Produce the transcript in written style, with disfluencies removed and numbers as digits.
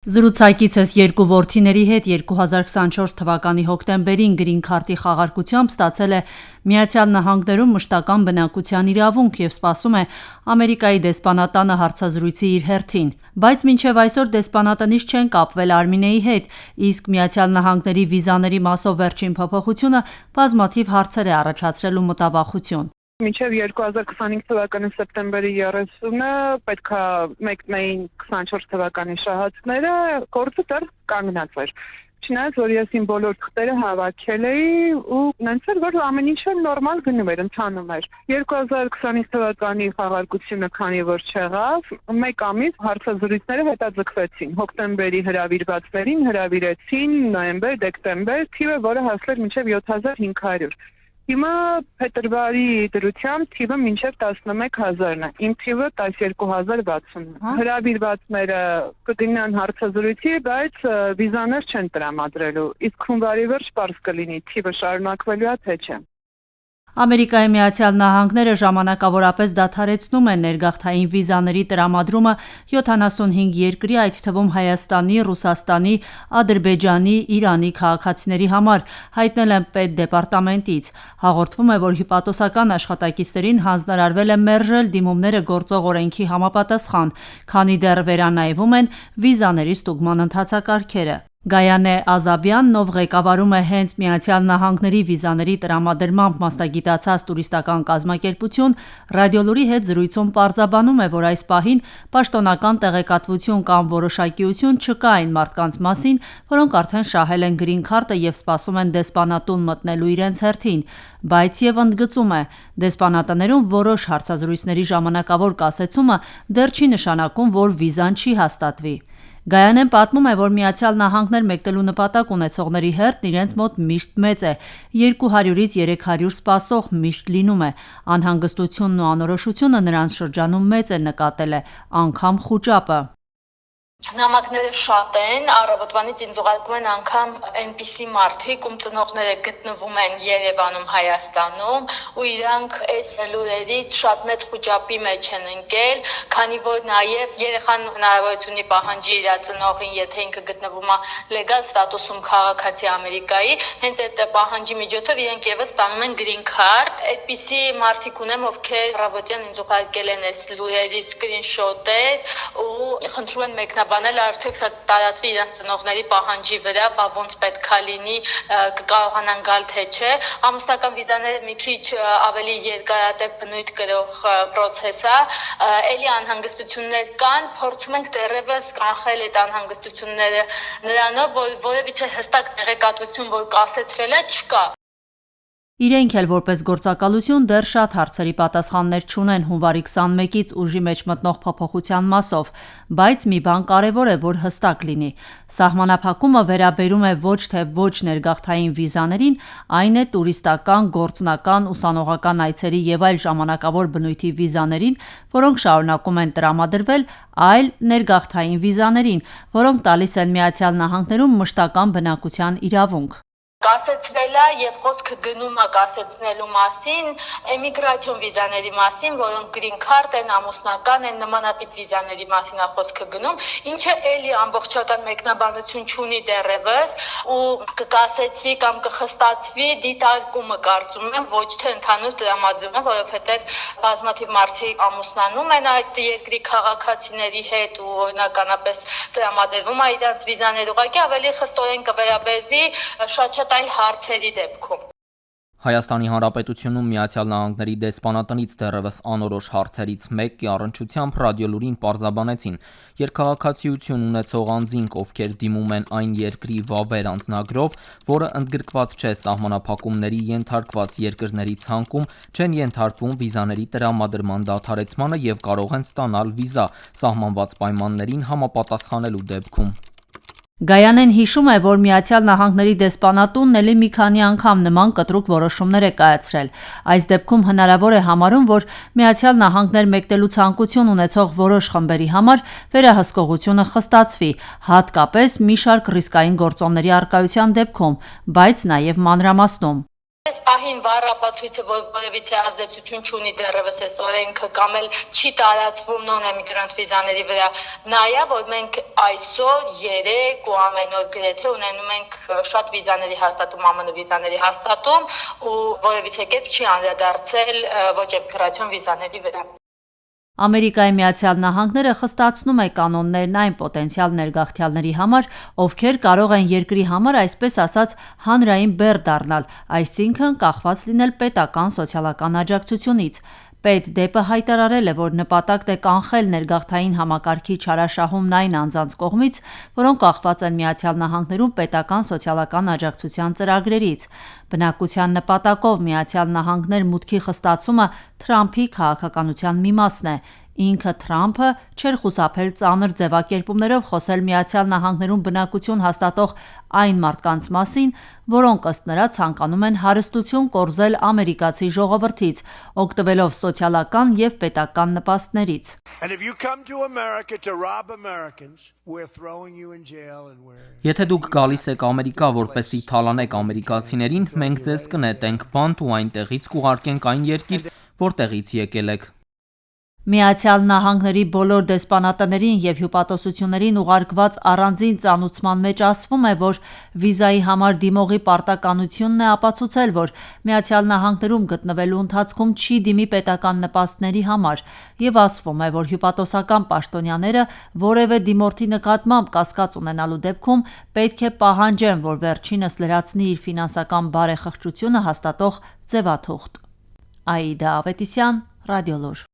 Զրուցակիցս երկու որդիների հետ 2024 թվականի հոկտեմբերին գրին քարտի խաղարկությամբ ստացել է ԱՄՆ-ում մշտական բնակության իրավունք և սպասում է Ամերիկայի դեսպանատանը հարցազրույցի իր հերթին: Բայց մինչև այսօր դեսպանատնից չեն կապվել Արմինեի հետ, իսկ ԱՄՆ վիզաների մասով վերջին փոփոխությունը բազմաթիվ հարցեր է առաջացրել ու մտավախություն: Մինչև 2025 թվականի սեպտեմբերի 30-ը պետք է մեկնեին 24 թվականի շահածները, գործը դեռ կանգնած էր: Չնայած որ ես իմ բոլոր թղթերը հավաքել էի ու նենց էր որ ամեն ինչ նորմալ գնում էր, ընթանում էր: 2025 թվականի խաղարկությունը քանի որ չեղավ, մեկ ամիս հարցազրույցները հետաձգվեցին: Հոկտեմբերի հրավիրվածներին հրավիրեցին նոյեմբեր, դեկտեմբեր, թիվը որը հասել էր մինչև 7500: Հիմա փետրվարի դրությամբ թիվը մինչև 11000-ն է, իմ թիվը 12060 է: Հրավիրվածները կգնան հարցազրույցի, բայց վիզաներ չեն տրամադրելու, իսկ հունվարի վերջ պարզ կլինի թիվը շարունակվելու է թե չէ: Ամերիկայի Միացյալ Նահանգները ժամանակավորապես դադարեցնում է ներգաղթային վիզաների տրամադրումը 75 երկրի, այդ թվում Հայաստանի, Ռուսաստանի, Ադրբեջանի, Իրանի քաղաքացիների համար, հայտնել են Պետդեպարտամենտից: Հաղորդվում է, որ հյուպատոսական աշխատակիցներին հանձնարարվել է մերժել դիմումները գործող օրենքի համապատասխան, քանի դեռ վերանայվում են վիզաների ստուգման ընթացակարգերը: Գայանե Ազաբյանն, ով ղեկավարում է հենց ԱՄՆ վիզաների տրամադրմամբ մասնագիտացած տուրիստական կազմակերպություն, «Ռադիոլուր»-ի հետ զրույցում պարզաբանում է, որ այս պահին պաշտոնական տեղեկատվություն կամ որոշակիություն չկա այն մարդկանց մասին, որոնք արդեն շահել են գրին քարտը և սպասում են դեսպանատուն մտնելու իրենց հերթին, բայց և ընդգծում է. դեսպանատներում որոշ հարցազրույցների ժամանակավոր կասեցումը դեռ չի նշանակում, որ վիզան չի հաստատվի: Գայանեն պատմում է, որ ԱՄՆ մեկնելու նպատակ ունեցողների հերթն իրենց մոտ միշտ մեծ է, 200-ից 300 սպասող միշտ լինում է: Անհանգստությունն ու անորոշությունը նրանց շրջանում մեծ է, նկատել է, անգամ խուճապը: Նամակները շատ են, առավոտվանից ինձ ուղարկում են անգամ այնպիսի մարդիկ, ում ծնողները գտնվում են Երևանում, Հայաստանում ու իրանք այս լուրերից շատ մեծ խուճապի մեջ են ընկել, քանի որ նաև երեխան հնարավորություն ունի պահանջի իր ծնողին, եթե ինքը գտնվում է լեգալ ստատուսում քաղաքացի Ամերիկայի, հենց այդ պահանջի միջոցով իրենք եւս ստանում են գրին քարտ: Այդպիսի մարդիկ ունեմ, ովքեր առավոտյան ինձ ուղարկել են այս լուրերի սկրինշոթեր ու խնդրում են մեկնաբանել արդյոք սա տարածվի իրենց ծնողների պահանջի վրա, բա ոնց պետքա լինի, կկարողանան գալ թե չէ: Ամուսնական վիզաները մի քիչ ավելի երկարատև բնույթ կրող պրոցես է, էլի անհանգստություններ կան, փորձում ենք դեռևս կանխել այդ անհանգստությունները նրանով, որ որևիցե հստակ տեղեկատվություն, որ կասեցվել է, չկա: Իրենք էլ որպես գործակալություն դեռ շատ հարցերի պատասխաններ չունեն հունվարի 21-ից ուժի մեջ մտնող փոփոխության մասով, բայց մի բան կարևոր է, որ հստակ լինի: Սահմանափակումը վերաբերում է ոչ թե ոչ ներգաղթային վիզաներին, այն է տուրիստական, գործնական, ուսանողական այցերի և այլ ժամանակավոր բնույթի վիզաներին, որոնք շարունակում են տրամադրվել, այլ ներգաղթային վիզաներին, որոնք տալիս են ԱՄՆ-ում մշտական բնակության իրավունք: Կասեցվել է և խոսքը գնում է կասեցնելու մասին էմիգրացիոն վիզաների մասին, որոնք գրին քարտ են, ամուսնական են, նմանատիպ վիզաների մասին է խոսքը գնում, ինչը էլի ամբողջական մեկնաբանություն չունի դեռևս ու կկասեցվի կամ կխստացվի դիտարկումը, կարծում եմ, ոչ թե ընդհանուր տրամադրումը, որովհետև բազմաթիվ մարդիկ ամուսնանում են այդ երկրի քաղաքացիների հետ ու օրինականապես տրամադրվում է իրանց վիզաներ, ուղղակի ավելի խստորեն կվերաբերվի շատ այլ հարցերի դեպքում: Հայաստանի Հանրապետությունում ԱՄՆ դեսպանատնից դեռևս անորոշ հարցերից մեկի առնչությամբ «Ռադիոլուրին» պարզաբանեցին. երկքաղաքացիություն ունեցող անձինք, ովքեր դիմում են այն երկրի վավեր անձնագրով, որը ընդգրկված չէ սահմանափակումների ենթարկված երկրների ցանկում, չեն ենթարկվում վիզաների տրամադրման դադարեցմանը և կարող են ստանալ վիզա՝ սահմանված պայմաններին համապատասխանելու դեպքում: Գայանեն հիշում է, որ ԱՄՆ դեսպանատունն էլի մի քանի անգամ նման կտրուկ որոշումներ է կայացրել: Այս դեպքում հնարավոր է համարում, որ ԱՄՆ մեկնելու ցանկություն ունեցող որոշ խմբերի համար վերահսկողությունը խստացվի, հատկապես մի շարք ռիսկային գործոնների առկայության դեպքում, բայց նաև մանրամասնում: Այս պահին վառ ապացույցը որևիցե ազդեցություն չունի դեռևս այս օրենքը կամ էլ չի տարածվում non-immigrant վիզաների վրա, նայա, որ մենք այսօր 3 ու ամեն օր գրեթե ունենում ենք շատ վիզաների հաստատում, ԱՄՆ վիզաների հաստատում ու որևիցե կերպ չի անդրադարձել ոչ իմիգրացիոն վիզաների վրա։ Ամերիկայի Միացյալ Նահանգները խստացնում է կանոններն այն պոտենցիալ ներգաղթյալների համար, ովքեր կարող են երկրի համար այսպես ասած հանրային բեռ դառնալ, այսինքն կախված լինել պետական սոցիալական աջակցությունից։ Պետդեպը հայտարարել է, որ նպատակն է կանխել ներգաղթային համակարգի չարաշահումն այն անձանց կողմից, որոնք կախված են Միացյալ Նահանգներում պետական սոցիալական աջակցության ծրագրերից։ Բնակության նպատակով Միացյալ Նահանգներ մուտքի խստացումը Թրամփի քաղաքականության մի մասն է։ Ինքը Թրամփը չէր խուսափել ծանր ձևակերպումներով խոսել Միացյալ Նահանգներում բնակություն հաստատող այն մարդկանց մասին, որոնք ըստ նրա ցանկանում են հարստություն կորզել ամերիկացի ժողովրդից, օգտվելով սոցիալական և պետական նպաստներից։ Եթե դուք գալիս եք Ամերիկա, որպեսզի թալանեք ամերիկացիներին, մենք ձեզ կնետենք բանտ ու այնտեղից կուղարկենք այն երկիր, որտեղից եկել եք։ Միացյալ Նահանգների բոլոր դեսպանատներին և հյուպատոսություններին ուղարկված առանձին ծանուցման մեջ ասվում է, որ վիզայի համար դիմողի պարտականությունն է ապացուցել, որ Միացյալ Նահանգներում գտնվելու ընթացքում չի դիմի պետական նպաստների համար, և ասվում է, որ հյուպատոսական պաշտոնյաները որևէ դիմորդի նկատմամբ կասկած ունենալու դեպքում պետք է պահանջեն, որ վերջինս լրացնի իր ֆինանսական բարեխղճությունը հաստատող ձևաթուղթ։ Աիդա Ավետիսյան, Ռադիոլուր։